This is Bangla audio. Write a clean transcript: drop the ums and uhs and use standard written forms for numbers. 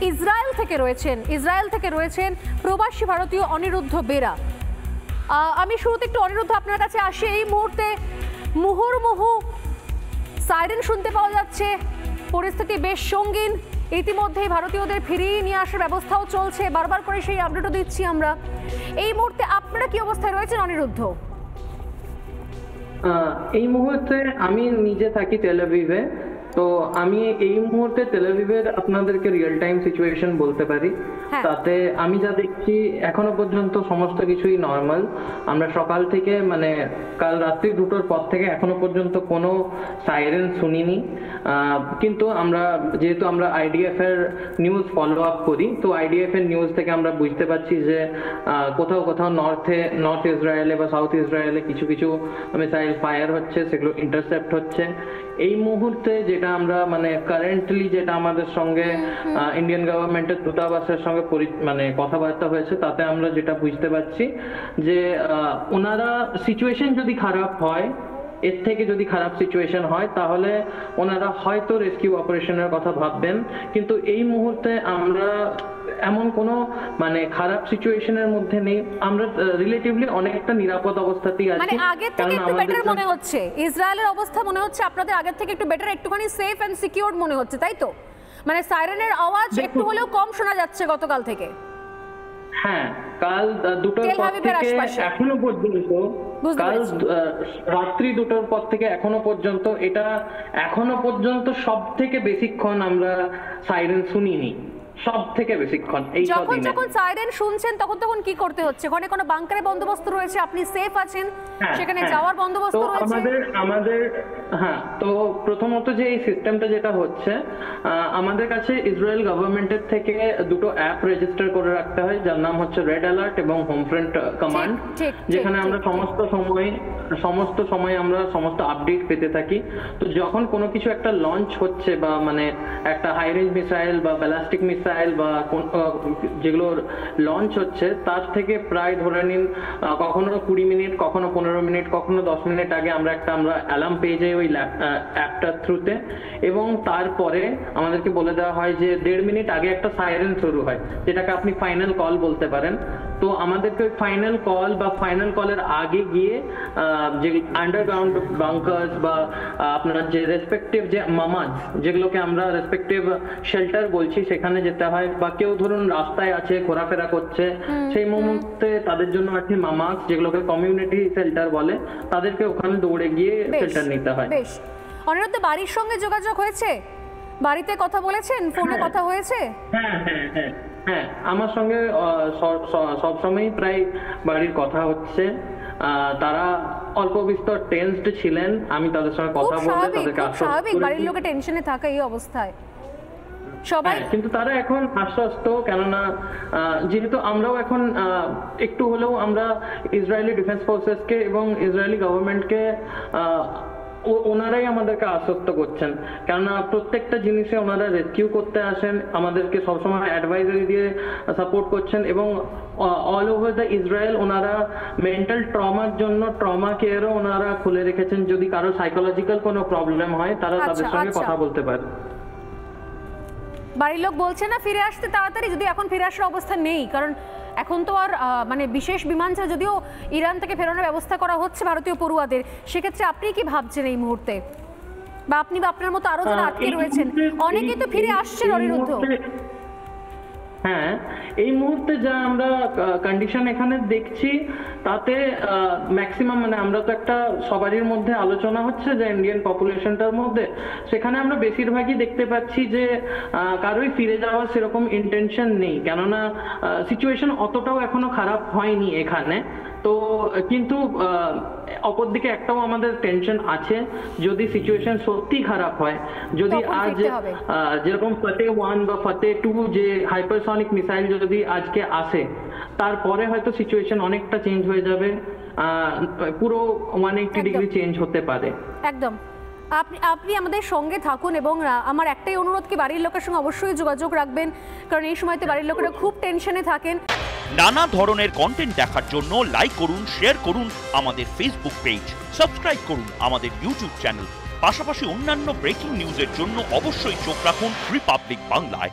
ইসরায়েল থেকে রয়েছেন প্রবাসী ভারতীয় অনিরুদ্ধ বেরা। আমি শুরুতে একটু অনিরুদ্ধ আপনার কাছে আসি। এই মুহূর্তে মুহুর্মুহু সাইরেন শুনতে পাওয়া যাচ্ছে, পরিস্থিতি বেশ সঙ্গীন। ইতিমধ্যেই ভারতীয়দের ফিরিয়ে নিয়ে আসার ব্যবস্থাও চলছে, বারবার করে সেই আপডেটও দিচ্ছি আমরা। এই মুহূর্তে আপনারা কি অবস্থায় রয়েছেন অনিরুদ্ধ? এই মুহূর্তে আমি নিজে থাকি তেল আভিভে, তো আমি এই মুহূর্তে তেল আভিভের আপনাদেরকে রিয়েল টাইম সিচুয়েশন বলতে পারি। তাতে আমি যা দেখছি এখনো পর্যন্ত সমস্ত কিছুই নর্মাল। আমরা সকাল থেকে মানে কাল রাত্রি 2টোর পর থেকে এখনো পর্যন্ত কোনো সাইরেন শুনিনি। কিন্তু যেহেতু আমরা আইডিএফ এর নিউজ ফলো আপ করি, তো আইডিএফ এর নিউজ থেকে আমরা বুঝতে পারছি যে কোথাও নর্থ ইসরায়েলে বা সাউথ ইসরায়েলে কিছু কিছু মিসাইল ফায়ার হচ্ছে, সেগুলো ইন্টারসেপ্ট হচ্ছে। এই মুহূর্তে যেটা আমরা মানে কারেন্টলি যেটা আমাদের সঙ্গে ইন্ডিয়ান গভর্নমেন্টের দূতাবাসের সঙ্গে মানে কথাবার্তা হয়েছে, তাতে আমরা যেটা বুঝতে পারছি যে ওনারা সিচুয়েশন যদি খারাপ হয়, এর থেকে যদি খারাপ সিচুয়েশন হয়, তাহলে ওনারা হয়তো রেস্কিউ অপারেশনের কথা ভাববেন। কিন্তু এই মুহূর্তে আমরা এমন কোনো মানে খারাপ সিচুয়েশনের মধ্যে নেই। আমরা রিলেটিভলি অনেকটা নিরাপদ অবস্থাতেই আছি। মানে আগের থেকে একটু বেটার মনে হচ্ছে, ইসরায়েলের অবস্থা মনে হচ্ছে আপনাদের আগের থেকে একটু বেটার, একটুখানি সেফ এন্ড সিকিউরড মনে হচ্ছে, তাই তো? মানে সাইরেনের আওয়াজ একটু হলেও কম শোনা যাচ্ছে গতকাল থেকে। হ্যাঁ, কাল 2টোর পর থেকে এখনো পর্যন্ত, কাল রাত্রি 2টোর পর থেকে এখনো পর্যন্ত, এটা এখনো পর্যন্ত সব থেকে বেশিক্ষণ আমরা সাইরেন শুনিনি, সব থেকে বেশিক্ষণ। এই যখন সাইরেন শুনছেন তখন কি করতে হচ্ছে? ওখানে কোনো বাংকারে বন্দোবস্ত রয়েছে, আপনি সেফ আছেন, সেখানে যাওয়ার বন্দোবস্ত রয়েছে? আমাদের হ্যাঁ, তো প্রথমত যে এই সিস্টেমটা যেটা হচ্ছে, আমাদের কাছে ইসরায়েল গভর্নমেন্টের থেকে 2টো অ্যাপ রেজিস্টার করে রাখতে হয়, যার নাম হচ্ছে রেড অ্যালার্ট এবং হোম ফ্রন্ট কমান্ড, যেখানে আমরা সমস্ত সময় আমরা সমস্ত আপডেট পেতে থাকি। তো যখন কোনো কিছু একটা লঞ্চ হচ্ছে বা মানে একটা হাই রেঞ্জ মিসাইল বা ব্যালিস্টিক মিসাইল বা যেগুলো লঞ্চ হচ্ছে, তার থেকে প্রায় ধরে নিন কখনো 20 মিনিট, কখনো 15 মিনিট, কখনো 10 মিনিট আগে আমরা অ্যালার্ম পেয়ে যাই ওই অ্যাপটার থ্রুতে, এবং তারপরে আমাদেরকে বলে দেওয়া হয় যে 1.5 মিনিট আগে একটা সাইরেন শুরু হয়, যেটাকে আপনি ফাইনাল কল বলতে পারেন। তো আমাদেরকে ওই ফাইনাল কল বা ফাইনাল কলের আগে গিয়ে যে আন্ডারগ্রাউন্ড বাংকার্স বা আপনার যে রেসপেক্টিভ যে মামাজ, যেগুলোকে আমরা রেসপেক্টিভ শেল্টার বলছি, সেখানে যেতে হয়। বা কেউ ধরুন রাস্তায় আছে, ঘোরাফেরা করছে, সেই মুহূর্তে তাদের জন্য আছে মামাজ, যেগুলোকে কমিউনিটি শেল্টার বলে, তাদেরকে ওখানে দৌড়ে গিয়ে শেল্টার নিতে হয়। বেশ। অনিরুদ্ধ, বাড়ির সঙ্গে যোগাযোগ হয়েছে? বাড়িতে কথা বলেছেন? ফোনে কথা হয়েছে? হ্যাঁ, আমার সঙ্গে সবসময়ই প্রায় বাড়ির কথা হচ্ছে। তারা অল্প বিস্তর টেনসড ছিলেন, আমি তাদের সঙ্গে কথা বলে তাদেরকে আশ্বস্ত করেছি। বাড়ির লোকে টেনশনে থাকা এই অবস্থায় সবাই, কিন্তু তারা এখন আশ্বস্ত, কেননা যেহেতু আমরাও এখন একটু হলেও আমরা ইসরায়েলি ডিফেন্স ফোর্সেসকে এবং ইসরায়েলি গভর্নমেন্টকে ওনারাই আমাদেরকে আশ্বস্ত করছেন, কেননা প্রত্যেকটা জিনিসে ওনারা রেস্কিউ করতে আসেন, আমাদেরকে সবসময় অ্যাডভাইজারি দিয়ে সাপোর্ট করছেন। এবং অল ওভার দ্য ইসরায়েল ওনারা মেন্টাল ট্রমার জন্য ট্রমা কেয়ারও ওনারা খুলে রেখেছেন। যদি কারো সাইকোলজিক্যাল কোনো প্রবলেম হয়, তারা তাদের সঙ্গে কথা বলতে পারে। বাড়ির লোক বলছে না ফিরে আসতে তাড়াতাড়ি, যদি এখন ফিরে আসার অবস্থা নেই? কারণ এখন তো আর মানে বিশেষ বিমান ছাড়া, যদিও ইরান থেকে ফেরানোর ব্যবস্থা করা হচ্ছে ভারতীয় পড়ুয়াদের, সেক্ষেত্রে আপনি কি ভাবছেন এই মুহূর্তে? বা আপনি বা আপনার মতো আরো যারা আটকে রয়েছেন, অনেকেই তো ফিরে আসছেন অনিরুদ্ধ। হ্যাঁ, এই মুহূর্তে যা আমরা কন্ডিশন এখানে দেখছি, তাতে ম্যাক্সিমাম মানে আমরা তো একটা সবারই মধ্যে আলোচনা হচ্ছে যে ইন্ডিয়ান পপুলেশনটার মধ্যে, সেখানে আমরা বেশিরভাগই দেখতে পাচ্ছি যে কারোই ফিরে যাওয়ার সেরকম ইন্টেনশন নেই, কেননা সিচুয়েশন অতটাও এখনো খারাপ হয়নি এখানে। তো কিন্তু অপরদিকে একটাও আমাদের টেনশন আছে, যদি সিচুয়েশন সত্যি খারাপ হয়, যদি আজ যেরকম ফতে 1 বা ফতে 2 যে হাইপারসনিক মিসাইল যদি আজকে আসে, তারপরে হয়তো সিচুয়েশন অনেকটা চেঞ্জ হয়ে যাবে, পুরো 180 ডিগ্রি চেঞ্জ হতে পারে। একদম। আপনি আমাদের সঙ্গে থাকুন, এবং আমার একটাই অনুরোধ, কি বাড়ির লোকের সঙ্গে অবশ্যই যোগাযোগ রাখবেন, কারণ এই সময়তে বাড়ির লোকেরা খুব টেনশনে থাকেন। নানা ধরনের কন্টেন্ট দেখার জন্য লাইক করুন, শেয়ার করুন আমাদের ফেসবুক পেজ, সাবস্ক্রাইব করুন আমাদের ইউটিউব চ্যানেল। পাশাপাশি অন্যান্য ব্রেকিং নিউজের জন্য অবশ্যই চোখ রাখুন রিপাবলিক বাংলায়।